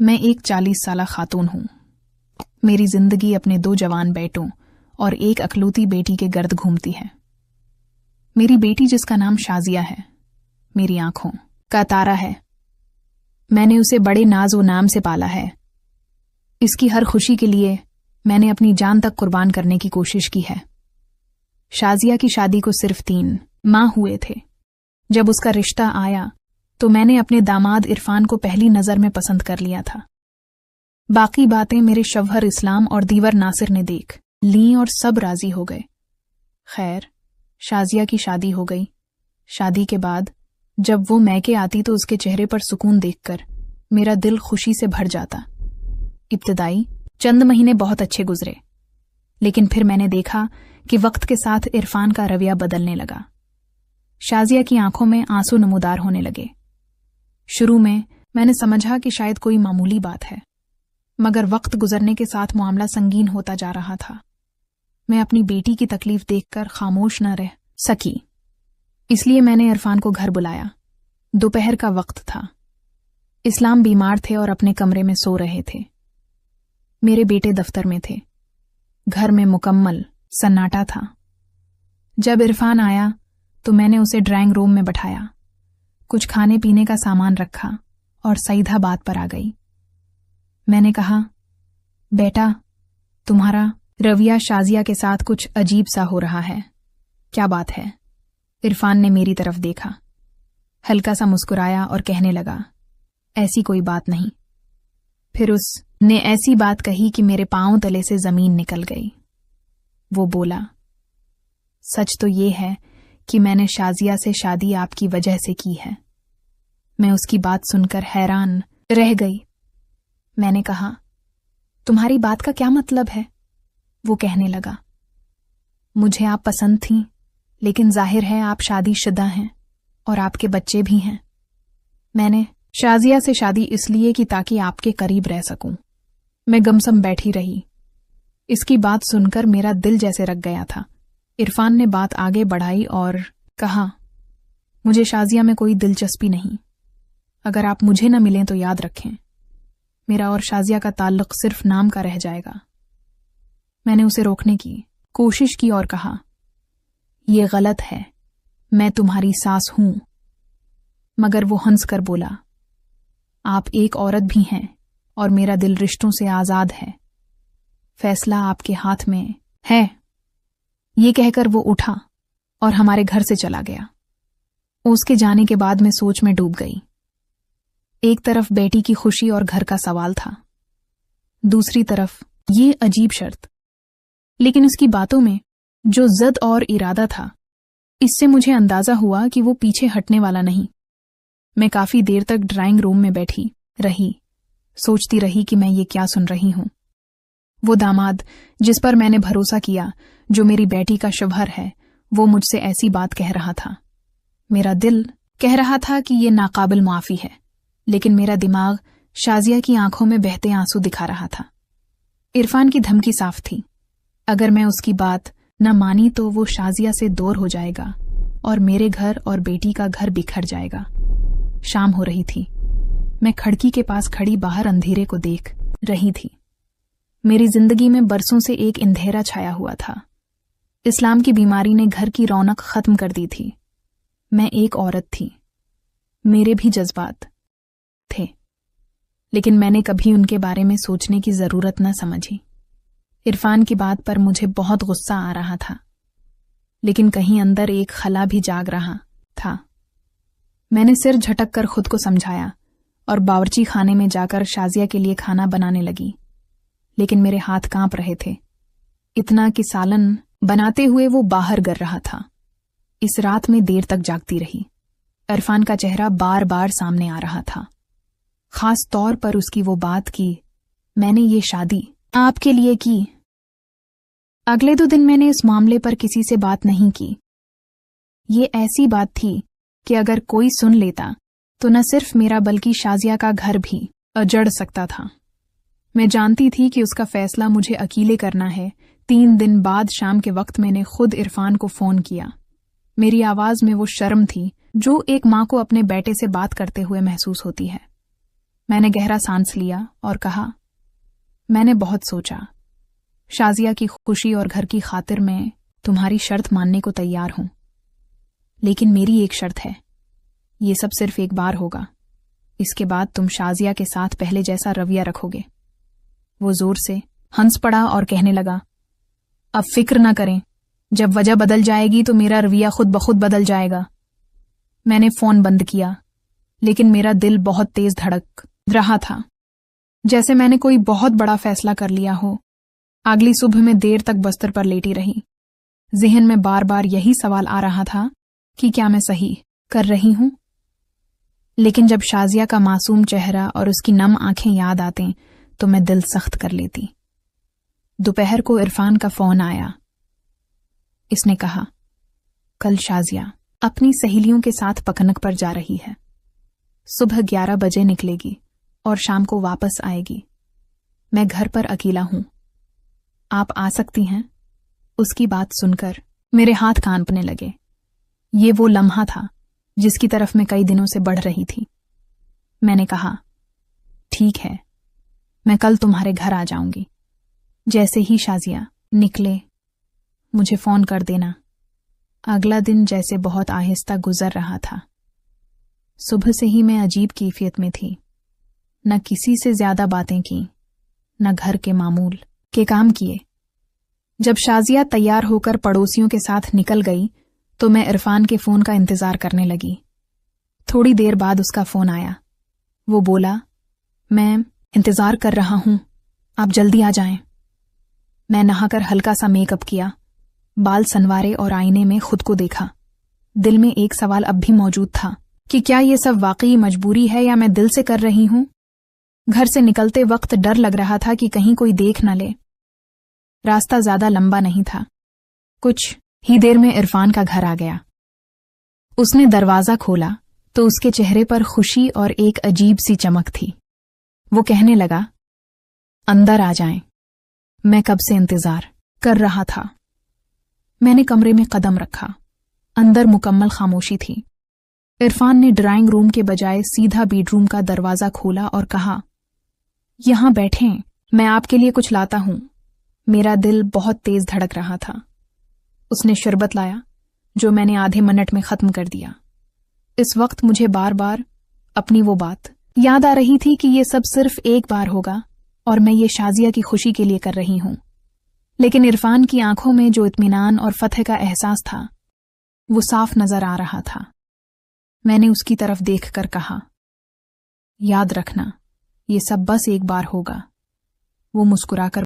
میں ایک 40 سالہ خاتون ہوں۔ میری زندگی اپنے 2 جوان بیٹوں اور ایک اکلوتی بیٹی کے گرد گھومتی ہے۔ میری بیٹی جس کا نام شازیہ ہے، میری آنکھوں کا تارا ہے۔ میں نے اسے بڑے ناز و نام سے پالا ہے۔ اس کی ہر خوشی کے لیے میں نے اپنی جان تک قربان کرنے کی کوشش کی ہے۔ شازیہ کی شادی کو صرف 3 ماہ ہوئے تھے۔ جب اس کا رشتہ آیا تو میں نے اپنے داماد عرفان کو پہلی نظر میں پسند کر لیا تھا۔ باقی باتیں میرے شوہر اسلام اور دیور ناصر نے دیکھ لیں اور سب راضی ہو گئے۔ خیر، شازیہ کی شادی ہو گئی۔ شادی کے بعد جب وہ میکے آتی تو اس کے چہرے پر سکون دیکھ کر میرا دل خوشی سے بھر جاتا۔ ابتدائی چند مہینے بہت اچھے گزرے، لیکن پھر میں نے دیکھا کہ وقت کے ساتھ عرفان کا رویہ بدلنے لگا۔ شازیہ کی آنکھوں میں آنسو نمودار ہونے لگے۔ شروع میں نے سمجھا کہ شاید کوئی معمولی بات ہے، مگر وقت گزرنے کے ساتھ معاملہ سنگین ہوتا جا رہا تھا۔ میں اپنی بیٹی کی تکلیف دیکھ کر خاموش نہ رہ سکی، اس لیے میں نے عرفان کو گھر بلایا۔ دوپہر کا وقت تھا۔ اسلام بیمار تھے اور اپنے کمرے میں سو رہے تھے۔ میرے بیٹے دفتر میں تھے۔ گھر میں مکمل سناٹا تھا۔ جب عرفان آیا تو میں نے اسے ڈرائنگ روم میں بٹھایا، کچھ کھانے پینے کا سامان رکھا اور سیدھا بات پر آ گئی۔ میں نے کہا، بیٹا، تمہارا رویہ شازیہ کے ساتھ کچھ عجیب سا ہو رہا ہے، کیا بات ہے؟ عرفان نے میری طرف دیکھا، ہلکا سا مسکرایا اور کہنے لگا، ایسی کوئی بات نہیں۔ پھر اس نے ایسی بات کہی کہ میرے پاؤں تلے سے زمین نکل گئی۔ وہ بولا، سچ تو یہ ہے کہ میں نے شازیہ سے شادی آپ کی وجہ سے کی ہے۔ میں اس کی بات سن کر حیران رہ گئی۔ میں نے کہا، تمہاری بات کا کیا مطلب ہے؟ وہ کہنے لگا، مجھے آپ پسند تھیں، لیکن ظاہر ہے آپ شادی شدہ ہیں اور آپ کے بچے بھی ہیں۔ میں نے شازیہ سے شادی اس لیے کی تاکہ آپ کے قریب رہ سکوں۔ میں گمسم بیٹھی رہی۔ اس کی بات سن کر میرا دل جیسے رک گیا تھا۔ عرفان نے بات آگے بڑھائی اور کہا، مجھے شازیہ میں کوئی دلچسپی نہیں۔ اگر آپ مجھے نہ ملیں تو یاد رکھیں، میرا اور شازیہ کا تعلق صرف نام کا رہ جائے گا۔ میں نے اسے روکنے کی کوشش کی اور کہا، یہ غلط ہے، میں تمہاری ساس ہوں۔ مگر وہ ہنس کر بولا، آپ ایک عورت بھی ہیں اور میرا دل رشتوں سے آزاد ہے، فیصلہ آپ کے ہاتھ میں ہے۔ یہ کہہ کر وہ اٹھا اور ہمارے گھر سے چلا گیا۔ اس کے جانے کے بعد میں سوچ میں ڈوب گئی۔ ایک طرف بیٹی کی خوشی اور گھر کا سوال تھا، دوسری طرف یہ عجیب شرط۔ لیکن اس کی باتوں میں جو ضد اور ارادہ تھا، اس سے مجھے اندازہ ہوا کہ وہ پیچھے ہٹنے والا نہیں۔ میں کافی دیر تک ڈرائنگ روم میں بیٹھی رہی، سوچتی رہی کہ میں یہ کیا سن رہی ہوں۔ وہ داماد جس پر میں نے بھروسہ کیا، جو میری بیٹی کا شوہر ہے، وہ مجھ سے ایسی بات کہہ رہا تھا۔ میرا دل کہہ رہا تھا کہ یہ ناقابل معافی ہے، لیکن میرا دماغ شازیہ کی آنکھوں میں بہتے آنسو دکھا رہا تھا۔ عرفان کی دھمکی صاف تھی، اگر میں اس کی بات نہ مانی تو وہ شازیہ سے دور ہو جائے گا اور میرے گھر اور بیٹی کا گھر بکھر جائے گا۔ شام ہو رہی تھی۔ میں کھڑکی کے پاس کھڑی باہر اندھیرے کو دیکھ رہی تھی۔ میری زندگی میں برسوں سے ایک اندھیرا چھایا ہوا تھا۔ اسلام کی بیماری نے گھر کی رونق ختم کر دی تھی۔ میں ایک عورت تھی، میرے بھی جذبات تھے، لیکن میں نے کبھی ان کے بارے میں سوچنے کی ضرورت نہ سمجھی۔ عرفان کی بات پر مجھے بہت غصہ آ رہا تھا، لیکن کہیں اندر ایک خلا بھی جاگ رہا تھا۔ میں نے سر جھٹک کر خود کو سمجھایا اور باورچی خانے میں جا کر شازیہ کے لیے کھانا بنانے لگی، لیکن میرے ہاتھ کانپ رہے تھے، اتنا کہ سالن بناتے ہوئے وہ باہر گر رہا تھا۔ اس رات میں دیر تک جاگتی رہی۔ عرفان کا چہرہ بار بار سامنے آ رہا تھا، خاص طور پر اس کی وہ بات کی، میں نے یہ شادی آپ کے لیے کی۔ اگلے 2 دن میں نے اس معاملے پر کسی سے بات نہیں کی۔ یہ ایسی بات تھی کہ اگر کوئی سن لیتا تو نہ صرف میرا بلکہ شازیہ کا گھر بھی اجڑ سکتا تھا۔ میں جانتی تھی کہ اس کا فیصلہ مجھے اکیلے کرنا ہے۔ 3 دن بعد شام کے وقت میں نے خود عرفان کو فون کیا۔ میری آواز میں وہ شرم تھی جو ایک ماں کو اپنے بیٹے سے بات کرتے ہوئے محسوس ہوتی ہے۔ میں نے گہرا سانس لیا اور کہا، میں نے بہت سوچا، شازیہ کی خوشی اور گھر کی خاطر میں تمہاری شرط ماننے کو تیار ہوں، لیکن میری ایک شرط ہے، یہ سب صرف ایک بار ہوگا، اس کے بعد تم شازیہ کے ساتھ پہلے جیسا رویہ رکھو گے۔ وہ زور سے ہنس پڑا اور کہنے لگا، اب فکر نہ کریں، جب وجہ بدل جائے گی تو میرا رویہ خود بخود بدل جائے گا۔ میں نے فون بند کیا، لیکن میرا دل بہت تیز دھڑک رہا تھا، جیسے میں نے کوئی بہت بڑا فیصلہ کر لیا ہو۔ اگلی صبح میں دیر تک بستر پر لیٹی رہی، ذہن میں بار بار یہی سوال آ رہا تھا کہ کیا میں صحیح کر رہی ہوں؟ لیکن جب شازیہ کا معصوم چہرہ اور اس کی نم آنکھیں یاد آتیں تو میں دل سخت کر لیتی۔ دوپہر کو عرفان کا فون آیا۔ اس نے کہا، کل شازیہ اپنی سہیلیوں کے ساتھ پکنک پر جا رہی ہے، صبح 11 بجے نکلے گی اور شام کو واپس آئے گی۔ میں گھر پر اکیلا ہوں، آپ آ سکتی ہیں؟ اس کی بات سن کر میرے ہاتھ کانپنے لگے۔ یہ وہ لمحہ تھا جس کی طرف میں کئی دنوں سے بڑھ رہی تھی۔ میں نے کہا، ٹھیک ہے، میں کل تمہارے گھر آ جاؤں گی۔ جیسے ہی شازیہ نکلے، مجھے فون کر دینا۔ اگلا دن جیسے بہت آہستہ گزر رہا تھا۔ صبح سے ہی میں عجیب کیفیت میں تھی، نہ کسی سے زیادہ باتیں کی، نہ گھر کے معمول کے کام کیے۔ جب شازیہ تیار ہو کر پڑوسیوں کے ساتھ نکل گئی تو میں عرفان کے فون کا انتظار کرنے لگی۔ تھوڑی دیر بعد اس کا فون آیا۔ وہ بولا، میں انتظار کر رہا ہوں، آپ جلدی آ جائیں۔ میں نہا کر ہلکا سا میک اپ کیا، بال سنوارے اور آئینے میں خود کو دیکھا۔ دل میں ایک سوال اب بھی موجود تھا کہ کیا یہ سب واقعی مجبوری ہے یا میں دل سے کر رہی ہوں؟ گھر سے نکلتے وقت ڈر لگ رہا تھا کہ کہیں کوئی دیکھ نہ لے۔ راستہ زیادہ لمبا نہیں تھا، کچھ ہی دیر میں عرفان کا گھر آ گیا۔ اس نے دروازہ کھولا تو اس کے چہرے پر خوشی اور ایک عجیب سی چمک تھی۔ وہ کہنے لگا، اندر آ جائیں، میں کب سے انتظار کر رہا تھا۔ میں نے کمرے میں قدم رکھا، اندر مکمل خاموشی تھی۔ عرفان نے ڈرائنگ روم کے بجائے سیدھا بیڈ روم کا دروازہ کھولا اور کہا، یہاں بیٹھیں، میں آپ کے لیے کچھ لاتا ہوں۔ میرا دل بہت تیز دھڑک رہا تھا۔ اس نے شربت لایا جو میں نے آدھے منٹ میں ختم کر دیا۔ اس وقت مجھے بار بار اپنی وہ بات یاد آ رہی تھی کہ یہ سب صرف ایک بار ہوگا اور میں یہ شازیہ کی خوشی کے لیے کر رہی ہوں۔ لیکن عرفان کی آنکھوں میں جو اطمینان اور فتح کا احساس تھا وہ صاف نظر آ رہا تھا۔ میں نے اس کی طرف دیکھ کر کہا، یاد رکھنا، یہ سب بس ایک بار ہوگا۔ وہ مسکرا کر